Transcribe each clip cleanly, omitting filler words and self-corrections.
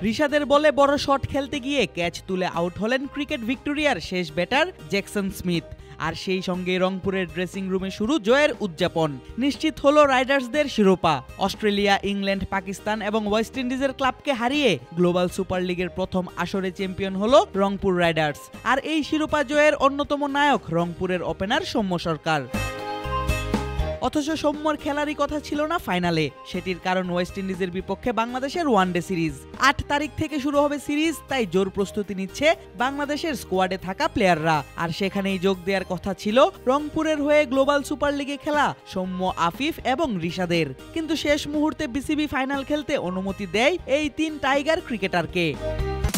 রিশাদের বলে বড় শট খেলতে গিয়ে ক্যাচ তুলে আউট হলেন ক্রিকেট ভিক্টোরিয়ার শেষ ব্যাটার জ্যাকসন স্মিথ। আর সেই সঙ্গে রংপুরের ড্রেসিং রুমে শুরু জয়ের উদযাপন। নিশ্চিত হলো রাইডার্সদের শিরোপা। অস্ট্রেলিয়া, ইংল্যান্ড, পাকিস্তান এবং ওয়েস্ট ইন্ডিজের ক্লাবকে হারিয়ে গ্লোবাল সুপার লিগের প্রথম আসরে চ্যাম্পিয়ন হলো রংপুর রাইডার্স। আর এই শিরোপা জয়ের অন্যতম নায়ক রংপুরের ওপেনার সৌম্য সরকার। অথচ সৌম্যর খেলারই কথা ছিল না ফাইনালে। সেটির কারণ ওয়েস্ট ইন্ডিজের বিপক্ষে বাংলাদেশের ওয়ানডে সিরিজ। ৮ তারিখ থেকে শুরু হবে সিরিজ, তাই জোর প্রস্তুতি নিচ্ছে বাংলাদেশের স্কোয়াডে থাকা প্লেয়াররা। আর সেখানেই যোগ দেওয়ার কথা ছিল রংপুরের হয়ে গ্লোবাল সুপার লিগে খেলা সৌম্য, আফিফ এবং রিশাদের। কিন্তু শেষ মুহূর্তে বিসিবি ফাইনাল খেলতে অনুমতি দেয় এই ৩ টাইগার ক্রিকেটারকে।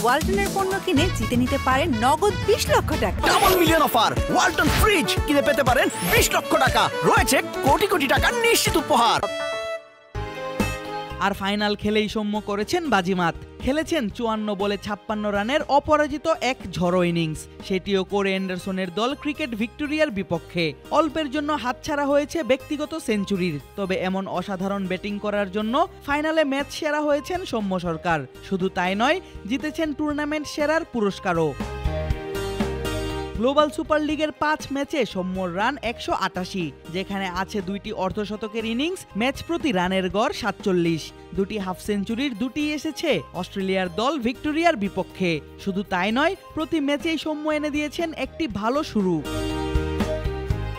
ওয়ালটনের পণ্য কিনে জিতে নিতে পারেন নগদ ২০ লক্ষ টাকা। Double million offer! Walton fridge কিনে পেতে পারেন ২০ লক্ষ টাকা। রয়েছে কোটি কোটি টাকার নিশ্চিত উপহার। আর ফাইনাল খেলেই সৌম্য করেছেন বাজিমাত। খেলেছেন ৫৪ বলে ৫৬ রানের অপরাজিত এক ঝড়ো ইনিংস। সেটিও করে অ্যান্ডারসনের দল ক্রিকেট ভিক্টোরিয়ার বিপক্ষে। অল্পের জন্য হাতছাড়া হয়েছে ব্যক্তিগত সেঞ্চুরির। তবে এমন অসাধারণ ব্যাটিং করার জন্য ফাইনালে ম্যাচ সেরা হয়েছেন সৌম্য সরকার। শুধু তাই নয়, জিতেছেন টুর্নামেন্ট সেরার পুরস্কারও। গ্লোবাল সুপার লিগের ৫ ম্যাচে সৌম্যর রান ১৮৮, যেখানে আছে ২টি অর্ধশতকের ইনিংস, ম্যাচ প্রতি রানের গড় ৪৭। ২টি হাফ সেঞ্চুরির ২টি এসেছে অস্ট্রেলিয়ার দল ভিক্টোরিয়ার বিপক্ষে। শুধু তাই নয়, প্রতি ম্যাচেই সৌম্য এনে দিয়েছেন একটি ভালো শুরু।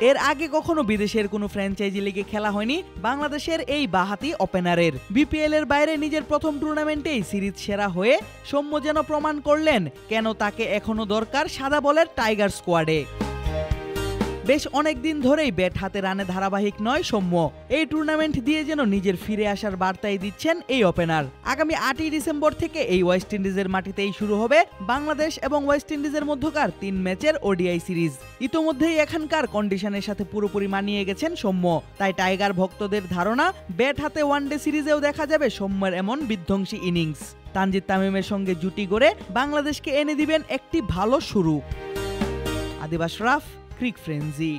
এর আগে কখনো বিদেশের কোনো ফ্র্যাঞ্চাইজি লিগে খেলা হয়নি বাংলাদেশের এই বাঁহাতি ওপেনারের। বিপিএল এর বাইরে নিজের প্রথম টুর্নামেন্টেই সিরিজ সেরা হয়ে সৌম্য যেন প্রমাণ করলেন কেন তাকে এখনো দরকার সাদা বলের টাইগার স্কোয়াডে। বেশ অনেকদিন ধরেই ব্যাট হাতে রানে ধারাবাহিক নয় সৌম্য। এই টুর্নামেন্ট দিয়ে যেন নিজের ফিরে আসার বার্তাই দিচ্ছেন এই ওপেনার। আগামী ৮ই ডিসেম্বর থেকে এই ওয়েস্ট ইন্ডিজের মাটিতেই শুরু হবে বাংলাদেশ এবং ওয়েস্ট ইন্ডিজের মধ্যকার ৩ ম্যাচের ওডিআই সিরিজ। ইতোমধ্যেই এখানকার কন্ডিশনের সাথে পুরোপুরি মানিয়ে গেছেন সৌম্য। তাই টাইগার ভক্তদের ধারণা, ব্যাট হাতে ওয়ানডে সিরিজেও দেখা যাবে সৌম্যের এমন বিধ্বংসী ইনিংস। তানজিদ তামিমের সঙ্গে জুটি গড়ে বাংলাদেশকে এনে দিবেন একটি ভালো শুরু। আদিব আশরাফ, ক্রিক ফ্রেন্জি।